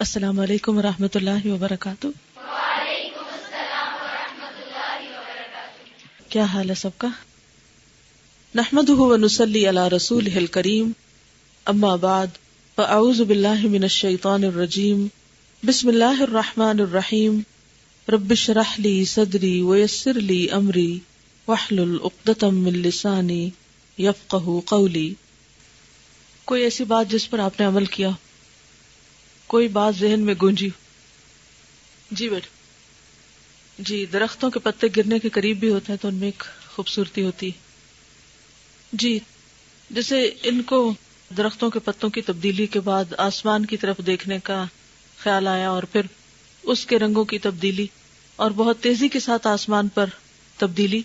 السلام علیکم ورحمۃ اللہ وبرکاتہ۔ وعلیکم السلام ورحمۃ اللہ وبرکاتہ۔ کیا حال ہے سب کا؟ نحمدہ ونصلی علی رسولہ الکریم، اما بعد فاعوذ باللہ من الشیطان الرجیم، بسم اللہ الرحمن الرحیم، رب اشرح لی صدری ویسر لی امری واحلل عقدۃ من لسانی یفقہوا قولی۔ کوئی ایسی بات جس پر آپ نے عمل کیا، کوئی بات ذہن میں گونجی؟ جی بیٹا جی، درختوں کے پتے گرنے کے قریب بھی ہوتے ہیں تو ان میں ایک خوبصورتی ہوتی ہے۔ جی، جیسے ان کو درختوں کے پتوں کی تبدیلی کے بعد آسمان کی طرف دیکھنے کا خیال آیا، اور پھر اس کے رنگوں کی تبدیلی اور بہت تیزی کے ساتھ آسمان پر تبدیلی،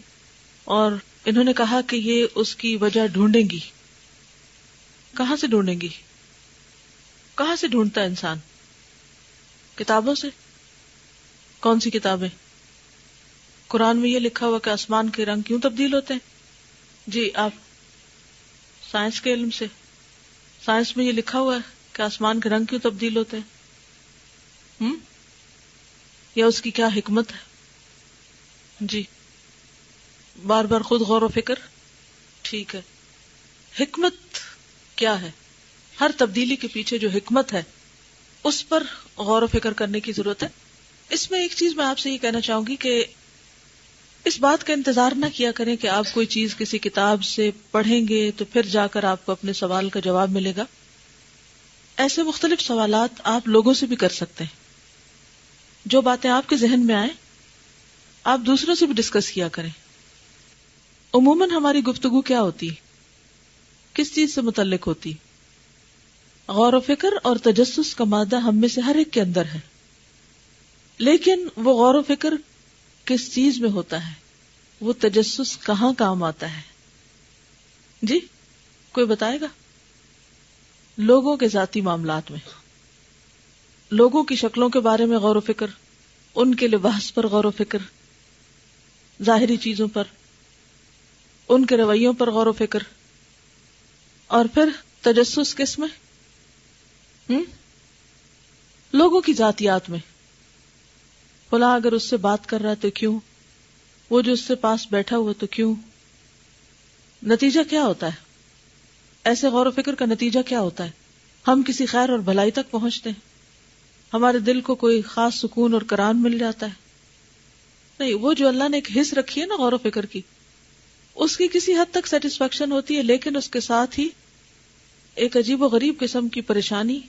اور انہوں نے کہا کہ یہ اس کی وجہ ڈھونڈیں گی۔ کہاں سے ڈھونڈیں گی؟ کہاں سے ڈھونڈتا ہے انسان؟ کتابوں سے؟ کون سی کتابیں؟ قرآن میں یہ لکھا ہوا کہ آسمان کے رنگ کیوں تبدیل ہوتے ہیں؟ جی، آپ سائنس کے علم سے؟ سائنس میں یہ لکھا ہوا ہے کہ آسمان کے رنگ کیوں تبدیل ہوتے ہیں؟ یا اس کی کیا حکمت ہے؟ جی، بار بار خود غور و فکر۔ ٹھیک ہے، حکمت کیا ہے؟ ہر تبدیلی کے پیچھے جو حکمت ہے اس پر غور و فکر کرنے کی ضرورت ہے۔ اس میں ایک چیز میں آپ سے یہ کہنا چاہوں گی کہ اس بات کا انتظار نہ کیا کریں کہ آپ کوئی چیز کسی کتاب سے پڑھیں گے تو پھر جا کر آپ کو اپنے سوال کا جواب ملے گا۔ ایسے مختلف سوالات آپ لوگوں سے بھی کر سکتے ہیں۔ جو باتیں آپ کے ذہن میں آئیں آپ دوسروں سے بھی ڈسکس کیا کریں۔ عموماً ہماری گفتگو کیا ہوتی ہے؟ کس چیز سے متعلق ہوتی؟ غور و فکر اور تجسس کا مادہ ہم میں سے ہر ایک کے اندر ہے، لیکن وہ غور و فکر کس چیز میں ہوتا ہے؟ وہ تجسس کہاں کام آتا ہے؟ جی، کوئی بتائے گا؟ لوگوں کے ذاتی معاملات میں، لوگوں کی شکلوں کے بارے میں غور و فکر، ان کے لباس پر غور و فکر، ظاہری چیزوں پر، ان کے رویوں پر غور و فکر، اور پھر تجسس کس میں؟ لوگوں کی ذاتیات میں۔ فلاں اگر اس سے بات کر رہا ہے تو کیوں؟ وہ جو اس سے پاس بیٹھا ہوا تو کیوں؟ نتیجہ کیا ہوتا ہے؟ ایسے غور و فکر کا نتیجہ کیا ہوتا ہے؟ ہم کسی خیر اور بھلائی تک پہنچتے ہیں، ہمارے دل کو کوئی خاص سکون اور قرار مل جاتا ہے؟ نہیں، وہ جو اللہ نے ایک حص رکھی ہے نا غور و فکر کی، اس کی کسی حد تک سیٹسفیکشن ہوتی ہے، لیکن اس کے ساتھ ہی ایک عجیب و غریب قسم کی پریشانی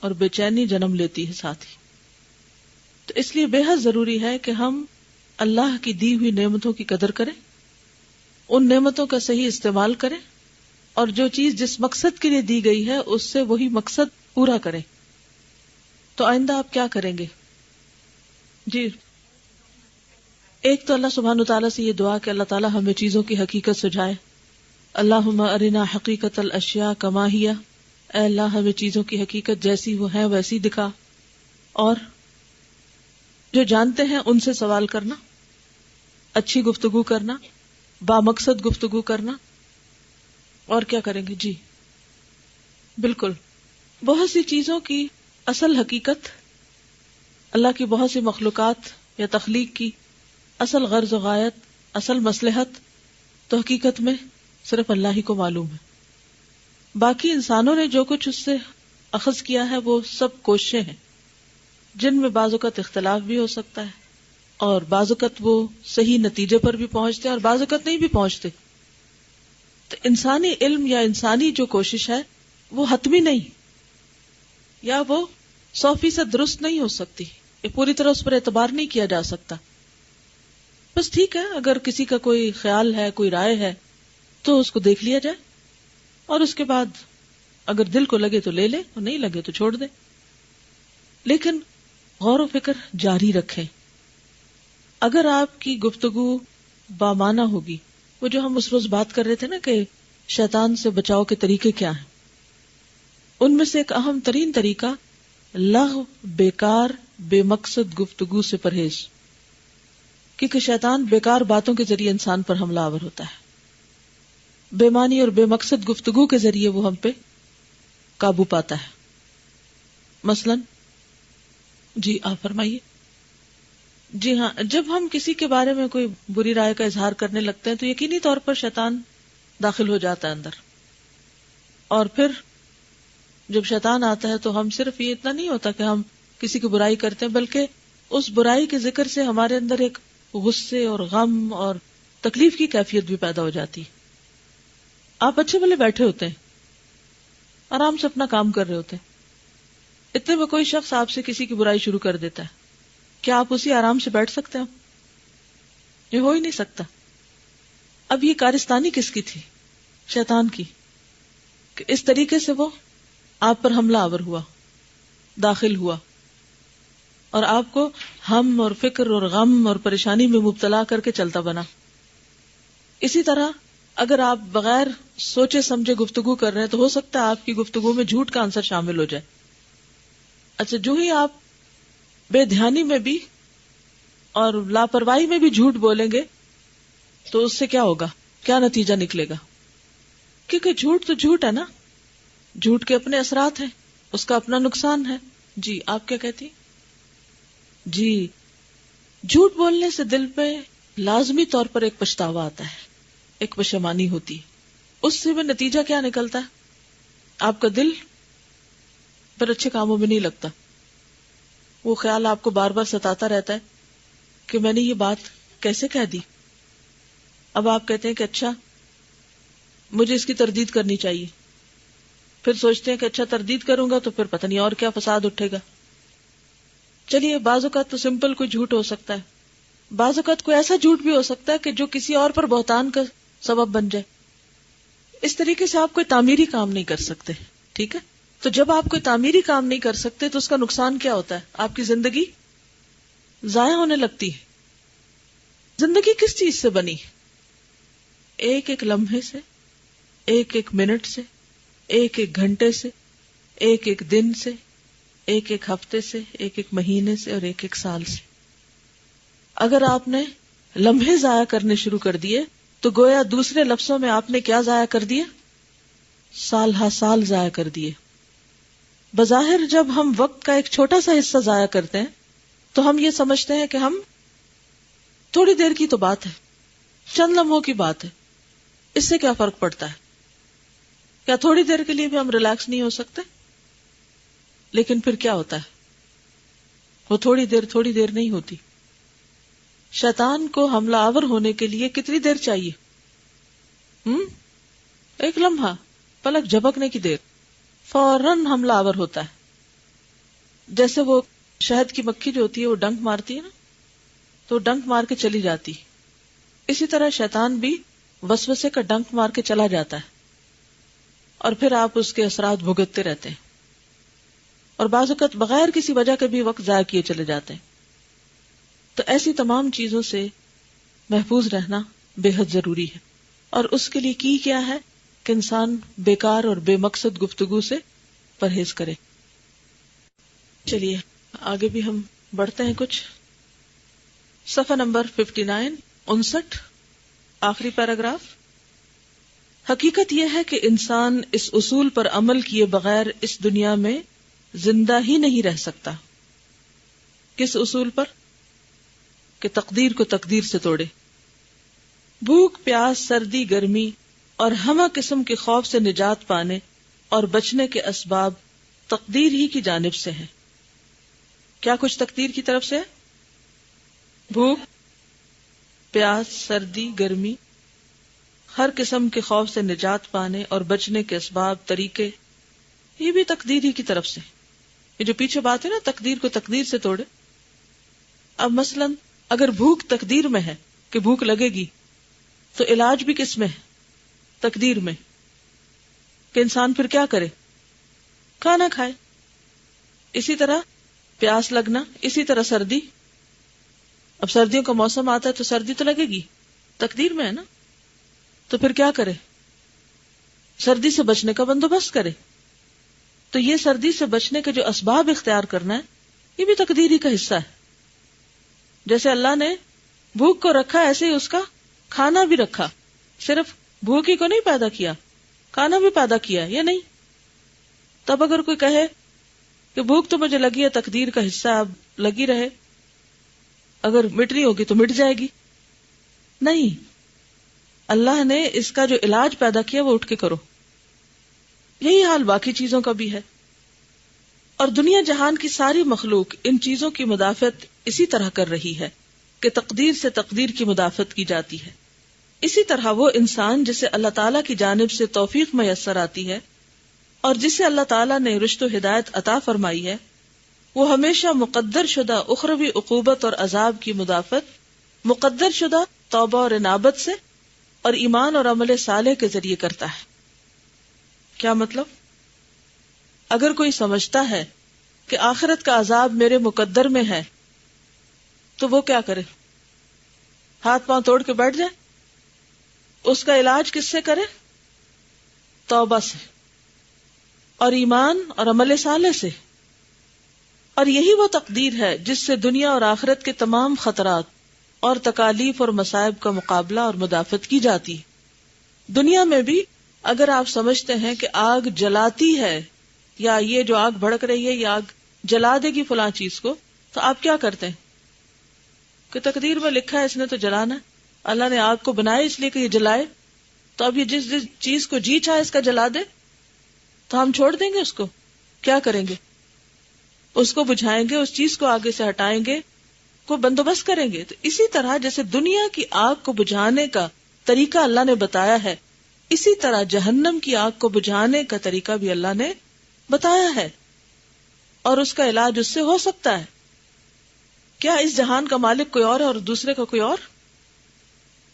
اور بے چینی جنم لیتی ہے ساتھ ہی۔ تو اس لیے بے حد ضروری ہے کہ ہم اللہ کی دی ہوئی نعمتوں کی قدر کریں، ان نعمتوں کا صحیح استعمال کریں، اور جو چیز جس مقصد کے لیے دی گئی ہے اس سے وہی مقصد پورا کریں۔ تو آئندہ آپ کیا کریں گے؟ جی، ایک تو اللہ سبحانہ وتعالیٰ سے یہ دعا کہ اللہ تعالیٰ ہمیں چیزوں کی حقیقت سجھائے۔ اللہم ارنا حقیقت الاشیاء کما ہی، اے اللہ ہمیں چیزوں کی حقیقت جیسی وہ ہیں ویسی دکھا، اور جو جانتے ہیں ان سے سوال کرنا، اچھی گفتگو کرنا، بامقصد گفتگو کرنا، اور کیا کریں گے؟ جی بالکل، بہت سی چیزوں کی اصل حقیقت، اللہ کی بہت سی مخلوقات یا تخلیق کی اصل غرض و غایت، اصل مصلحت تو حقیقت میں صرف اللہ ہی کو معلوم ہے۔ باقی انسانوں نے جو کچھ اس سے اخذ کیا ہے وہ سب کوششیں ہیں، جن میں بعض اوقات اختلاف بھی ہو سکتا ہے، اور بعض اوقات وہ صحیح نتیجے پر بھی پہنچتے ہیں اور بعض اوقات نہیں بھی پہنچتے۔ تو انسانی علم یا انسانی جو کوشش ہے وہ حتمی نہیں، یا وہ 100% درست نہیں ہو سکتی، پوری طرح اس پر اعتبار نہیں کیا جا سکتا۔ بس ٹھیک ہے، اگر کسی کا کوئی خیال ہے، کوئی رائے ہے تو اس کو دیکھ لیا جائے، اور اس کے بعد اگر دل کو لگے تو لے لے، اور نہیں لگے تو چھوڑ دے، لیکن غور و فکر جاری رکھیں۔ اگر آپ کی گفتگو بامعنی ہوگی، وہ جو ہم اس روز بات کر رہے تھے نا کہ شیطان سے بچاؤ کے طریقے کیا ہیں، ان میں سے ایک اہم ترین طریقہ لغو، بیکار، بے مقصد گفتگو سے پرہیز، کیونکہ شیطان بیکار باتوں کے ذریعے انسان پر حملہ آور ہوتا ہے، بے معنی اور بے مقصد گفتگو کے ذریعے وہ ہم پہ قابو پاتا ہے۔ مثلا جی آپ فرمائیے. جی ہاں، جب ہم کسی کے بارے میں کوئی بری رائے کا اظہار کرنے لگتے ہیں تو یقینی طور پر شیطان داخل ہو جاتا ہے اندر. اور پھر جب شیطان آتا ہے تو ہم صرف یہ اتنا نہیں ہوتا کہ ہم کسی کی برائی کرتے ہیں، بلکہ اس برائی کے ذکر سے ہمارے اندر ایک غصے اور غم اور تکلیف کی کیفیت بھی پیدا ہو جاتی. آپ اچھے بھلے بیٹھے ہوتے ہیں، آرام سے اپنا کام کر رہے ہوتے ہیں، اتنے میں کوئی شخص آپ سے کسی کی برائی شروع کر دیتا ہے، کیا آپ اسی آرام سے بیٹھ سکتے ہیں؟ یہ ہو ہی نہیں سکتا. اب یہ کارستانی کس کی تھی؟ شیطان کی، کہ اس طریقے سے وہ آپ پر حملہ آور ہوا، داخل ہوا اور آپ کو ہم اور فکر اور غم اور پریشانی میں مبتلا کر کے چلتا بنا. اسی طرح اگر آپ بغیر سوچے سمجھے گفتگو کر رہے ہیں تو ہو سکتا ہے آپ کی گفتگو میں جھوٹ کا عنصر شامل ہو جائے. اچھا، جو ہی آپ بے دھیانی میں بھی اور لاپرواہی میں بھی جھوٹ بولیں گے تو اس سے کیا ہوگا، کیا نتیجہ نکلے گا؟ کیونکہ جھوٹ تو جھوٹ ہے نا، جھوٹ کے اپنے اثرات ہیں، اس کا اپنا نقصان ہے. جی آپ کیا کہتی؟ جی، جھوٹ بولنے سے دل پہ لازمی طور پر ایک پچھتاوا آتا ہے، ایک پشیمانی ہوتی ہے. اس سے بھی نتیجہ کیا نکلتا ہے؟ آپ کا دل پر اچھے کاموں میں نہیں لگتا. وہ خیال آپ کو بار بار ستاتا رہتا ہے کہ میں نے یہ بات کیسے کہہ دی. اب آپ کہتے ہیں کہ اچھا مجھے اس کی تردید کرنی چاہیے، پھر سوچتے ہیں کہ اچھا تردید کروں گا تو پھر پتہ نہیں اور کیا فساد اٹھے گا. چلیے بعض اوقات تو سمپل کوئی جھوٹ ہو سکتا ہے، بعض اوقات کوئی ایسا جھوٹ بھی ہو سکتا ہے کہ جو کسی اور پر بہتان کا سبب بن جائے. اس طریقے سے آپ کوئی تعمیری کام نہیں کر سکتے. ٹھیک ہے، تو جب آپ کوئی تعمیری کام نہیں کر سکتے تو اس کا نقصان کیا ہوتا ہے؟ آپ کی زندگی ضائع ہونے لگتی ہے. زندگی کس چیز سے بنی؟ ایک ایک لمحے سے، ایک ایک منٹ سے، ایک ایک گھنٹے سے، ایک ایک دن سے، ایک ایک ہفتے سے، ایک ایک مہینے سے اور ایک ایک سال سے. اگر آپ نے لمحے ضائع کرنے شروع کر دیے تو گویا دوسرے لفظوں میں آپ نے کیا ضائع کر دیا؟ سال ہا سال ضائع کر دیے. بظاہر جب ہم وقت کا ایک چھوٹا سا حصہ ضائع کرتے ہیں تو ہم یہ سمجھتے ہیں کہ ہم تھوڑی دیر کی تو بات ہے، چند لمحوں کی بات ہے، اس سے کیا فرق پڑتا ہے؟ کیا تھوڑی دیر کے لیے بھی ہم ریلیکس نہیں ہو سکتے؟ لیکن پھر کیا ہوتا ہے؟ وہ تھوڑی دیر نہیں ہوتی. شیطان کو حملہ آور ہونے کے لیے کتنی دیر چاہیے؟ ایک لمحہ، پلک جھپکنے کی دیر، فوراً حملہ آور ہوتا ہے. جیسے وہ شہد کی مکھی جو ہوتی ہے وہ ڈنک مارتی ہے نا، تو ڈنک مار کے چلی جاتی. اسی طرح شیطان بھی وسوسے کا ڈنک مار کے چلا جاتا ہے اور پھر آپ اس کے اثرات بھگتتے رہتے ہیں اور بعض اوقات بغیر کسی وجہ کے بھی وقت ضائع کیے چلے جاتے ہیں. تو ایسی تمام چیزوں سے محفوظ رہنا بے حد ضروری ہے. اور اس کے لیے کی کیا ہے کہ انسان بیکار اور بے مقصد گفتگو سے پرہیز کرے. چلیے آگے بھی ہم بڑھتے ہیں. کچھ صفحہ نمبر 59 آخری پیراگراف. حقیقت یہ ہے کہ انسان اس اصول پر عمل کیے بغیر اس دنیا میں زندہ ہی نہیں رہ سکتا. کس اصول پر؟ کہ تقدیر کو تقدیر سے توڑے. بھوک پیاس سردی گرمی اور ہمہ قسم کے خوف سے نجات پانے اور بچنے کے اسباب تقدیر ہی کی جانب سے ہیں. کیا کچھ تقدیر کی طرف سے ہے؟ بھوک پیاس سردی گرمی، ہر قسم کے خوف سے نجات پانے اور بچنے کے اسباب طریقے، یہ بھی تقدیر ہی کی طرف سے. یہ جو پیچھے بات ہے نا تقدیر کو تقدیر سے توڑے. اب مثلا اگر بھوک تقدیر میں ہے کہ بھوک لگے گی تو علاج بھی کس میں ہے؟ تقدیر میں، کہ انسان پھر کیا کرے؟ کھانا کھائے. اسی طرح پیاس لگنا، اسی طرح سردی. اب سردیوں کا موسم آتا ہے تو سردی تو لگے گی، تقدیر میں ہے نا. تو پھر کیا کرے؟ سردی سے بچنے کا بندوبست کرے. تو یہ سردی سے بچنے کے جو اسباب اختیار کرنا ہے یہ بھی تقدیر ہی کا حصہ ہے. جیسے اللہ نے بھوک کو رکھا ایسے ہی اس کا کھانا بھی رکھا. صرف بھوک ہی کو نہیں پیدا کیا، کھانا بھی پیدا کیا یا نہیں؟ تب اگر کوئی کہے کہ بھوک تو مجھے لگی ہے، تقدیر کا حصہ، اب لگی رہے، اگر مٹنی ہوگی تو مٹ جائے گی. نہیں، اللہ نے اس کا جو علاج پیدا کیا وہ اٹھ کے کرو. یہی حال باقی چیزوں کا بھی ہے. اور دنیا جہان کی ساری مخلوق ان چیزوں کی مدافعت اسی طرح کر رہی ہے کہ تقدیر سے تقدیر کی مدافعت کی جاتی ہے. اسی طرح وہ انسان جسے اللہ تعالیٰ کی جانب سے توفیق میسر آتی ہے اور جسے اللہ تعالیٰ نے رشد و ہدایت عطا فرمائی ہے، وہ ہمیشہ مقدر شدہ اخروی عقوبت اور عذاب کی مدافعت مقدر شدہ توبہ اور انابت سے اور ایمان اور عمل صالح کے ذریعے کرتا ہے. کیا مطلب؟ اگر کوئی سمجھتا ہے کہ آخرت کا عذاب میرے مقدر میں ہے تو وہ کیا کرے؟ ہاتھ پاؤں توڑ کے بیٹھ جائے؟ اس کا علاج کس سے کرے؟ توبہ سے اور ایمان اور عمل صالح سے. اور یہی وہ تقدیر ہے جس سے دنیا اور آخرت کے تمام خطرات اور تکالیف اور مصائب کا مقابلہ اور مدافعت کی جاتی ہے. دنیا میں بھی اگر آپ سمجھتے ہیں کہ آگ جلاتی ہے یا یہ جو آگ بھڑک رہی ہے یہ آگ جلا دے گی فلاں چیز کو، تو آپ کیا کرتے ہیں کہ تقدیر میں لکھا ہے اس نے تو جلانا ہے، اللہ نے آگ کو بنایا اس لیے کہ یہ جلائے، تو اب یہ جس چیز کو جی چاہے اس کا جلا دے تو ہم چھوڑ دیں گے اس کو؟ کیا کریں گے؟ اس کو بجھائیں گے، اس چیز کو آگے سے ہٹائیں گے، کو بندوبست کریں گے. تو اسی طرح جیسے دنیا کی آگ کو بجھانے کا طریقہ اللہ نے بتایا ہے، اسی طرح جہنم کی آگ کو بجھانے کا طریقہ بھی اللہ نے بتایا ہے، اور اس کا علاج اس سے ہو سکتا ہے. کیا اس جہان کا مالک کوئی اور ہے اور دوسرے کا کوئی اور؟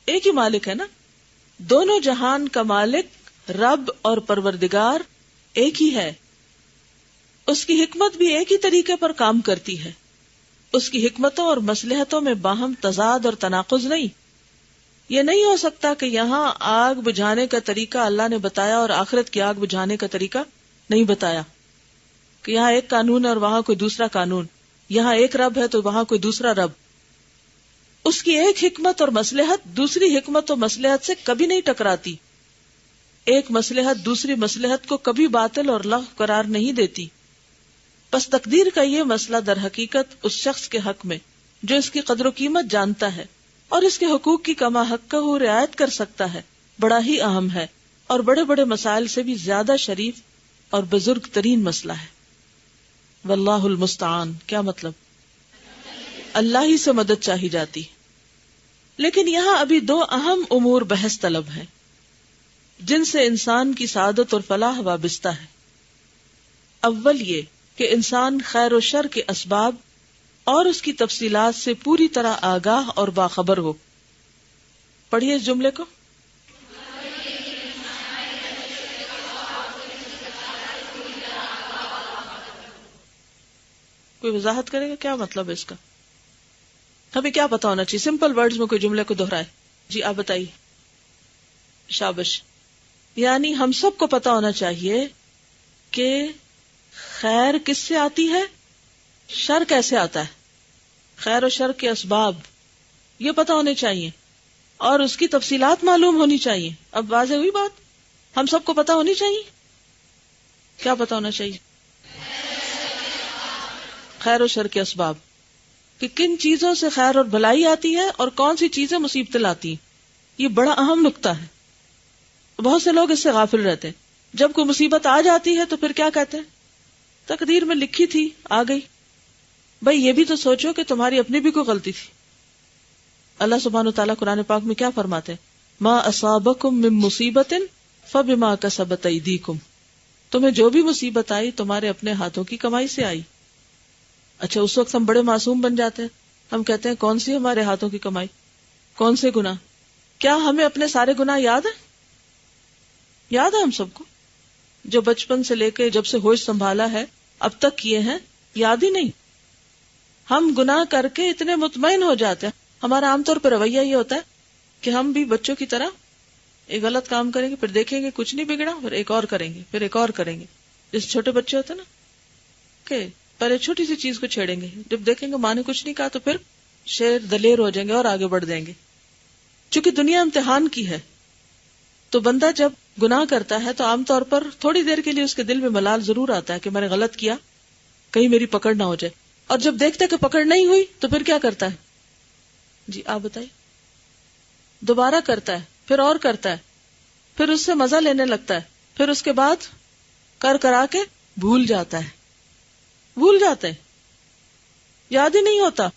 ایک ہی مالک ہے نا. دونوں جہان کا مالک رب اور پروردگار ایک ہی ہے. اس کی حکمت بھی ایک ہی طریقے پر کام کرتی ہے. اس کی حکمتوں اور مصلحتوں میں باہم تضاد اور تناقض نہیں. یہ نہیں ہو سکتا کہ یہاں آگ بجھانے کا طریقہ اللہ نے بتایا اور آخرت کی آگ بجھانے کا طریقہ نہیں بتایا، کہ یہاں ایک قانون ہے اور وہاں کوئی دوسرا قانون، یہاں ایک رب ہے تو وہاں کوئی دوسرا رب. اس کی ایک حکمت اور مصلحت دوسری حکمت اور مصلحت سے کبھی نہیں ٹکراتی. ایک مصلحت دوسری مصلحت کو کبھی باطل اور لغو قرار نہیں دیتی. بس تقدیر کا یہ مسئلہ در حقیقت اس شخص کے حق میں جو اس کی قدر و قیمت جانتا ہے اور اس کے حقوق کی کما حقہ رعایت کر سکتا ہے بڑا ہی اہم ہے، اور بڑے بڑے مسائل سے بھی زیادہ شریف اور بزرگ ترین مسئلہ ہے. واللہ المستعان. کیا مطلب؟ اللہ ہی سے مدد چاہی جاتی. لیکن یہاں ابھی دو اہم امور بحث طلب ہیں جن سے انسان کی سعادت اور فلاح وابستہ ہے. اول یہ کہ انسان خیر و شر کے اسباب اور اس کی تفصیلات سے پوری طرح آگاہ اور باخبر ہو. پڑھیے اس جملے کو. کوئی وضاحت کرے گا کیا مطلب ہے اس کا؟ ہمیں کیا پتا ہونا چاہیے؟ سمپل ورڈز میں کوئی جملے کو دہرائے. جی آپ بتائیے. شابش. یعنی ہم سب کو پتا ہونا چاہیے کہ خیر کس سے آتی ہے، شر کیسے آتا ہے. خیر و شر کے اسباب یہ پتا ہونے چاہیے اور اس کی تفصیلات معلوم ہونی چاہیے. اب واضح ہوئی بات؟ ہم سب کو پتا ہونی چاہیے. کیا پتا ہونا چاہیے؟ خیر و شر کے اسباب، کہ کن چیزوں سے خیر اور بھلائی آتی ہے اور کون سی چیزیں مصیبتیں لاتی ہیں. یہ بڑا اہم نقطہ ہے. بہت سے لوگ اس سے غافل رہتے ہیں. جب کوئی مصیبت آ جاتی ہے تو پھر کیا کہتے ہیں؟ تقدیر میں لکھی تھی، آ گئی. بھائی یہ بھی تو سوچو کہ تمہاری اپنی بھی کوئی غلطی تھی. اللہ سبحانہ وتعالیٰ قرآن پاک میں کیا فرماتے ہیں؟ ما اصابکم من مصیبت فبما کسبت ایدیکم. تمہیں جو بھی مصیبت آئی تمہارے اپنے ہاتھوں کی کمائی سے آئی. اچھا اس وقت ہم بڑے معصوم بن جاتے ہیں. ہم کہتے ہیں کون سی ہمارے ہاتھوں کی کمائی، کون سے گناہ؟ کیا ہمیں اپنے سارے گناہ یاد ہیں؟ یاد ہے ہم سب کو. جو بچپن سے لے کے جب سے ہوش سنبھالا ہے اب تک کیے ہیں، یاد ہی نہیں. ہم گناہ کر کے اتنے مطمئن ہو جاتے ہیں. ہمارا عام طور پر رویہ یہ ہوتا ہے کہ ہم بھی بچوں کی طرح ایک غلط کام کریں گے، پھر دیکھیں گے کچھ نہیں بگڑا، پھر ایک اور کریں گے، پھر ایک اور کریں گے. جس چھوٹے بچے ہوتے ہیں نا کہ پہلے چھوٹی سی چیز کو چھیڑیں گے، جب دیکھیں گے ماں نے کچھ نہیں کہا تو پھر شیر دلیر ہو جائیں گے اور آگے بڑھ جائیں گے. چونکہ دنیا امتحان کی ہے تو بندہ جب گناہ کرتا ہے تو عام طور پر تھوڑی دیر کے لیے اس کے دل میں ملال ضرور آتا ہے کہ میں نے غلط کیا. کہیں میری پکڑ نہ ہو جائے. اور جب دیکھتا ہے کہ پکڑ نہیں ہوئی تو پھر کیا کرتا ہے؟ جی آپ بتائیے. دوبارہ کرتا ہے, پھر اور کرتا ہے, پھر اس سے مزہ لینے لگتا ہے, پھر اس کے بعد کر کرا کے بھول جاتا ہے. بھول جاتے ہیں, یاد ہی نہیں ہوتا.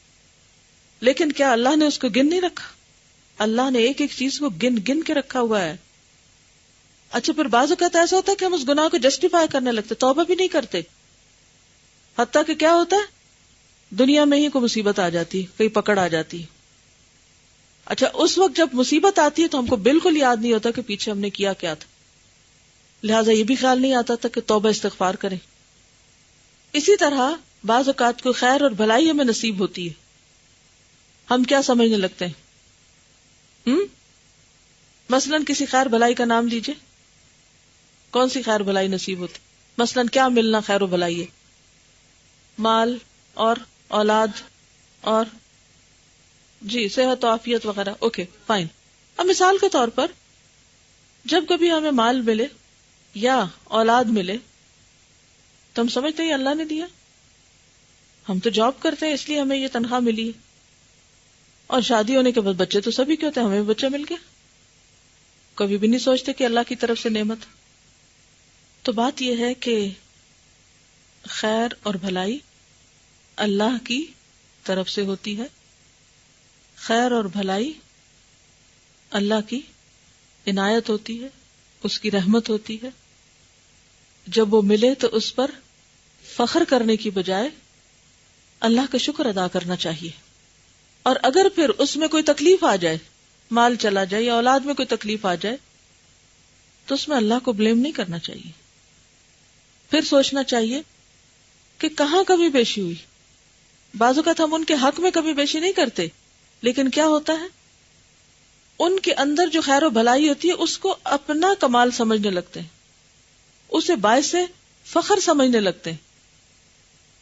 لیکن کیا اللہ نے اس کو گن نہیں رکھا؟ اللہ نے ایک ایک چیز کو گن گن کے رکھا ہوا ہے. اچھا پھر بعض اوقات ایسا ہوتا ہے کہ ہم اس گناہ کو جسٹیفائی کرنے لگتے, توبہ بھی نہیں کرتے. حتیٰ کہ کیا ہوتا ہے, دنیا میں ہی کوئی مصیبت آ جاتی ہے, کہیں پکڑ آ جاتی ہے. اچھا اس وقت جب مصیبت آتی ہے تو ہم کو بالکل یاد نہیں ہوتا کہ پیچھے ہم نے کیا کیا تھا, لہٰذا یہ بھی خیال نہیں آتا تھا کہ توبہ استغفار کریں. اسی طرح بعض اوقات کو خیر اور بھلائی ہمیں نصیب ہوتی ہے, ہم کیا سمجھنے لگتے ہیں؟ مثلاً کسی خیر بھلائی کا نام لیجئے. کون سی خیر بھلائی نصیب ہوتی؟ مثلاً کیا ملنا خیر و بھلائی ہے؟ مال اور اولاد اور جی صحت و عافیت وغیرہ. Okay fine. اب مثال کے طور پر جب کبھی ہمیں مال ملے یا اولاد ملے تو ہم سمجھتے ہیں اللہ نے دیا, ہم تو جاب کرتے ہیں اس لیے ہمیں یہ تنخواہ ملی ہے, اور شادی ہونے کے بعد بچے تو سبھی کے ہوتے ہیں, ہمیں بھی بچہ مل گیا. کبھی بھی نہیں سوچتے کہ اللہ کی طرف سے نعمت. تو بات یہ ہے کہ خیر اور بھلائی اللہ کی طرف سے ہوتی ہے. خیر اور بھلائی اللہ کی عنایت ہوتی ہے, اس کی رحمت ہوتی ہے. جب وہ ملے تو اس پر فخر کرنے کی بجائے اللہ کا شکر ادا کرنا چاہیے. اور اگر پھر اس میں کوئی تکلیف آ جائے, مال چلا جائے یا اولاد میں کوئی تکلیف آ جائے, تو اس میں اللہ کو بلیم نہیں کرنا چاہیے. پھر سوچنا چاہیے کہ کہاں کمی بیشی ہوئی. بعض اوقات ہم ان کے حق میں کمی بیشی نہیں کرتے, لیکن کیا ہوتا ہے ان کے اندر جو خیر و بھلائی ہوتی ہے اس کو اپنا کمال سمجھنے لگتے ہیں, اسے باعث فخر سمجھنے لگتے ہیں.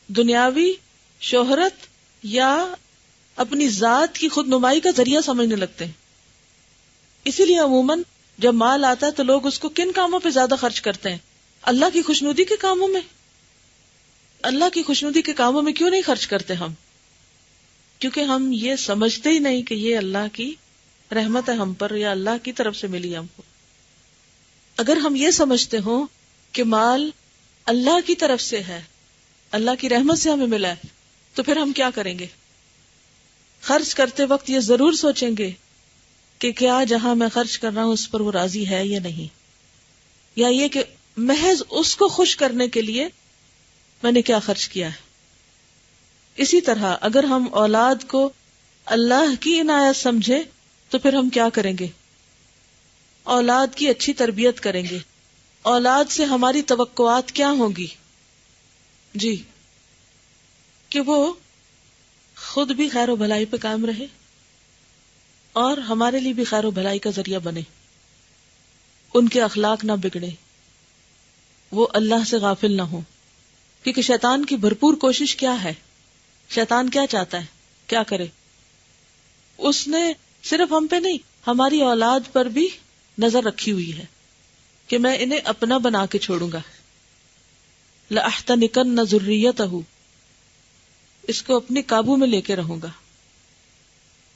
دنیاوی شہرت یا اپنی ذات کی خود نمائی کا ذریعہ سمجھنے لگتے ہیں. اسی لیے عموماً جب مال آتا ہے تو لوگ اس کو کن کاموں پہ زیادہ خرچ کرتے ہیں؟ اللہ کی خوشنودی کے کاموں میں. اللہ کی خوشنودی کے کاموں میں کیوں نہیں خرچ کرتے ہم؟ کیونکہ ہم یہ سمجھتے ہی نہیں کہ یہ اللہ کی رحمت ہے ہم پر, یا اللہ کی طرف سے ملی ہم کو. اگر ہم یہ سمجھتے ہوں کہ مال اللہ کی طرف سے ہے, اللہ کی رحمت سے ہمیں ملا ہے, تو پھر ہم کیا کریں گے؟ خرچ کرتے وقت یہ ضرور سوچیں گے کہ کیا جہاں میں خرچ کر رہا ہوں اس پر وہ راضی ہے یا نہیں, یا یہ کہ محض اس کو خوش کرنے کے لیے میں نے کیا خرچ کیا ہے. اسی طرح اگر ہم اولاد کو اللہ کی عنایت سمجھے تو پھر ہم کیا کریں گے؟ اولاد کی اچھی تربیت کریں گے. اولاد سے ہماری توقعات کیا ہوں گی؟ جی کہ وہ خود بھی خیر و بھلائی پہ قائم رہے اور ہمارے لیے بھی خیر و بھلائی کا ذریعہ بنے, ان کے اخلاق نہ بگڑے, وہ اللہ سے غافل نہ ہو. کیونکہ شیطان کی بھرپور کوشش کیا ہے؟ شیطان کیا چاہتا ہے, کیا کرے؟ اس نے صرف ہم پہ نہیں, ہماری اولاد پر بھی نظر رکھی ہوئی ہے کہ میں انہیں اپنا بنا کے چھوڑوں گا. لَأَحْتَنِكَنَّ ذُرِّيَّتَهُ, اس کو اپنے قابو میں لے کے رہوں گا.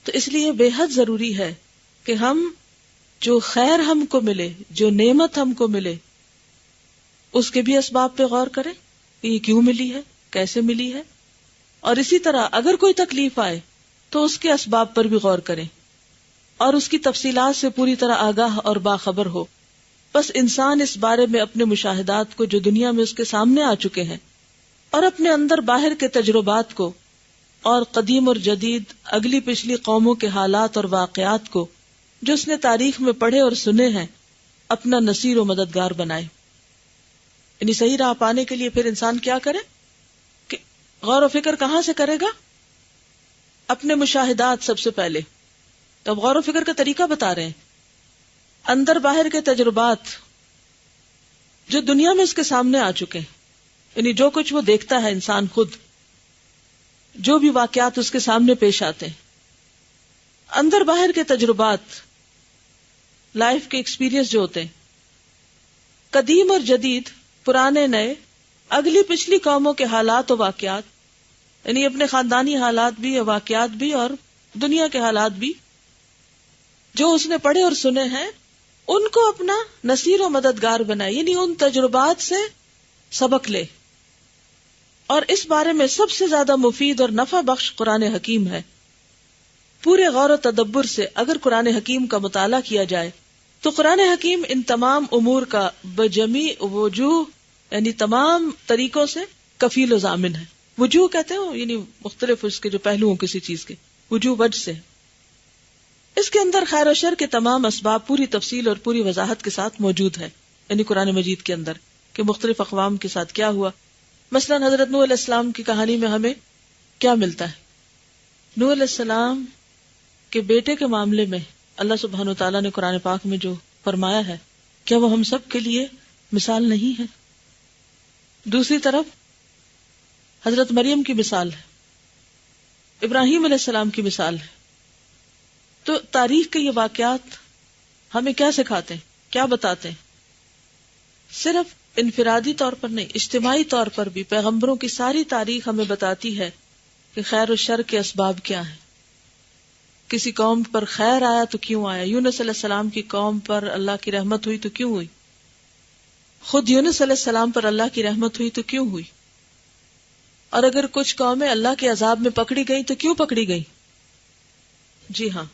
تو اس لیے بے حد ضروری ہے کہ ہم جو خیر ہم کو ملے, جو نعمت ہم کو ملے, اس کے بھی اسباب پہ غور کریں کہ یہ کیوں ملی ہے, کیسے ملی ہے. اور اسی طرح اگر کوئی تکلیف آئے تو اس کے اسباب پر بھی غور کریں اور اس کی تفصیلات سے پوری طرح آگاہ اور باخبر ہو. بس انسان اس بارے میں اپنے مشاہدات کو جو دنیا میں اس کے سامنے آ چکے ہیں اور اپنے اندر باہر کے تجربات کو اور قدیم اور جدید اگلی پچھلی قوموں کے حالات اور واقعات کو جو اس نے تاریخ میں پڑھے اور سنے ہیں, اپنا نصیر و مددگار بنائے. یعنی صحیح راہ پانے کے لیے پھر انسان کیا کرے کہ غور و فکر کہاں سے کرے گا؟ اپنے مشاہدات سب سے پہلے. تو اب غور و فکر کا طریقہ بتا رہے ہیں. اندر باہر کے تجربات جو دنیا میں اس کے سامنے آ چکے ہیں, یعنی جو کچھ وہ دیکھتا ہے انسان خود, جو بھی واقعات اس کے سامنے پیش آتے ہیں, اندر باہر کے تجربات, لائف کے ایکسپیرینس جو ہوتے ہیں, قدیم اور جدید, پرانے نئے, اگلی پچھلی قوموں کے حالات و واقعات، یعنی اپنے خاندانی حالات بھی، واقعات بھی، اور دنیا کے حالات بھی جو اس نے پڑھے اور سنے ہیں، ان کو اپنا نصیر و مددگار بنائے، یعنی ان تجربات سے سبق لے. اور اس بارے میں سب سے زیادہ مفید اور نفع بخش قرآن حکیم ہے. پورے غور و تدبر سے اگر قرآن حکیم کا مطالعہ کیا جائے تو قرآن حکیم ان تمام امور کا بجمیع وجوہ، یعنی تمام طریقوں سے کفیل و ضامن ہے. وجوہ کہتے ہیں یعنی مختلف اس کے جو پہلو ہوں کسی چیز کے، وجوہ وجہ سے. اس کے اندر خیر و شر کے تمام اسباب پوری تفصیل اور پوری وضاحت کے ساتھ موجود ہے، یعنی قرآن مجید کے اندر کہ مختلف اقوام کے ساتھ کیا ہوا. مثلا حضرت نوح علیہ السلام کی کہانی میں ہمیں کیا ملتا ہے؟ نوح علیہ السلام کے بیٹے کے معاملے میں اللہ سبحانہ وتعالیٰ نے قرآن پاک میں جو فرمایا ہے، کیا وہ ہم سب کے لیے مثال نہیں ہے؟ دوسری طرف حضرت مریم کی مثال ہے، ابراہیم علیہ السلام کی مثال ہے. تو تاریخ کے یہ واقعات ہمیں کیا سکھاتے ہیں، کیا بتاتے ہیں؟ صرف انفرادی طور پر نہیں، اجتماعی طور پر بھی پیغمبروں کی ساری تاریخ ہمیں بتاتی ہے کہ خیر و شر کے اسباب کیا ہیں. کسی قوم پر خیر آیا تو کیوں آیا؟ یونس علیہ السلام کی قوم پر اللہ کی رحمت ہوئی تو کیوں ہوئی؟ خود یونس علیہ السلام پر اللہ کی رحمت ہوئی تو کیوں ہوئی؟ اور اگر کچھ قومیں اللہ کے عذاب میں پکڑی گئی تو کیوں پکڑی گئی؟ جی ہاں،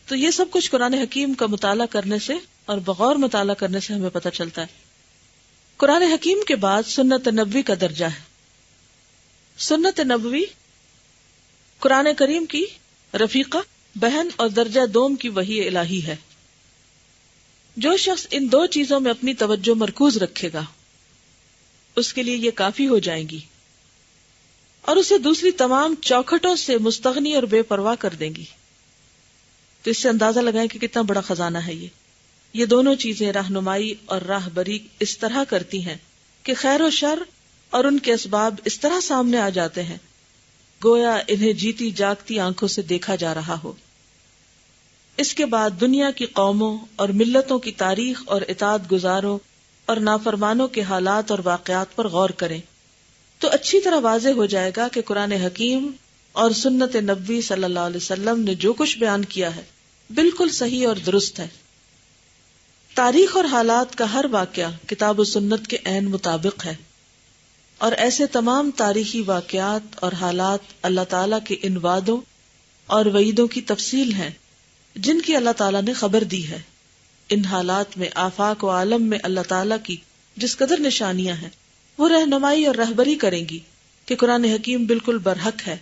تو یہ سب کچھ قرآن حکیم کا مطالعہ کرنے سے اور بغور مطالعہ کرنے سے ہمیں پتہ چلتا ہے. قرآن حکیم کے بعد سنت نبوی کا درجہ ہے. سنت نبوی قرآن کریم کی رفیقہ، بہن اور درجہ دوم کی وحی الہی ہے. جو شخص ان دو چیزوں میں اپنی توجہ مرکوز رکھے گا اس کے لیے یہ کافی ہو جائیں گی اور اسے دوسری تمام چوکھٹوں سے مستغنی اور بے پرواہ کر دیں گی. تو اس سے اندازہ لگائیں کہ کتنا بڑا خزانہ ہے یہ دونوں چیزیں رہنمائی اور راہبری اس طرح کرتی ہیں کہ خیر و شر اور ان کے اسباب اس طرح سامنے آ جاتے ہیں گویا انہیں جیتی جاگتی آنکھوں سے دیکھا جا رہا ہو. اس کے بعد دنیا کی قوموں اور ملتوں کی تاریخ اور اطاعت گزاروں اور نافرمانوں کے حالات اور واقعات پر غور کریں تو اچھی طرح واضح ہو جائے گا کہ قرآن حکیم اور سنت نبوی صلی اللہ علیہ وسلم نے جو کچھ بیان کیا ہے بالکل صحیح اور درست ہے. تاریخ اور حالات کا ہر واقعہ کتاب و سنت کے عین مطابق ہے اور ایسے تمام تاریخی واقعات اور حالات اللہ تعالیٰ کے ان وعدوں اور وعیدوں کی تفصیل ہیں جن کی اللہ تعالیٰ نے خبر دی ہے. ان حالات میں آفاق و عالم میں اللہ تعالیٰ کی جس قدر نشانیاں ہیں وہ رہنمائی اور رہبری کریں گی کہ قرآن حکیم بالکل برحق ہے.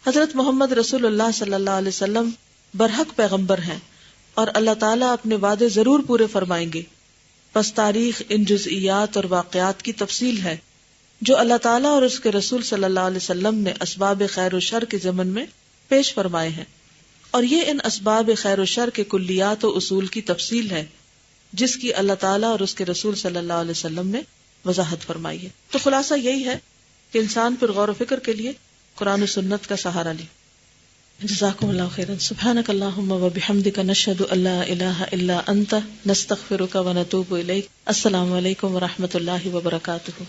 حضرت محمد رسول اللہ صلی اللہ علیہ وسلم برحق پیغمبر ہیں اور اللہ تعالیٰ اپنے وعدے ضرور پورے فرمائیں گے. پس تاریخ ان جزئیات اور واقعات کی تفصیل ہے جو اللہ تعالیٰ اور اس کے رسول صلی اللہ علیہ وسلم نے اسباب خیر و شر کے ضمن میں پیش فرمائے ہیں اور یہ ان اسباب خیر و شر کے کلیات و اصول کی تفصیل ہے جس کی اللہ تعالیٰ اور اس کے رسول صلی اللہ علیہ وسلم نے وضاحت فرمائی ہے. تو خلاصہ یہی ہے کہ انسان پر غور و فکر کے لیے قرآن و سنت کا سہارا لے. جزاکم اللہ خیرا. سبحانک اللہم و بحمدک نشہد ان لا الہ الا انت نستغفرک و نتوب الیک. السلام علیکم و رحمۃ اللہ وبرکاتہ.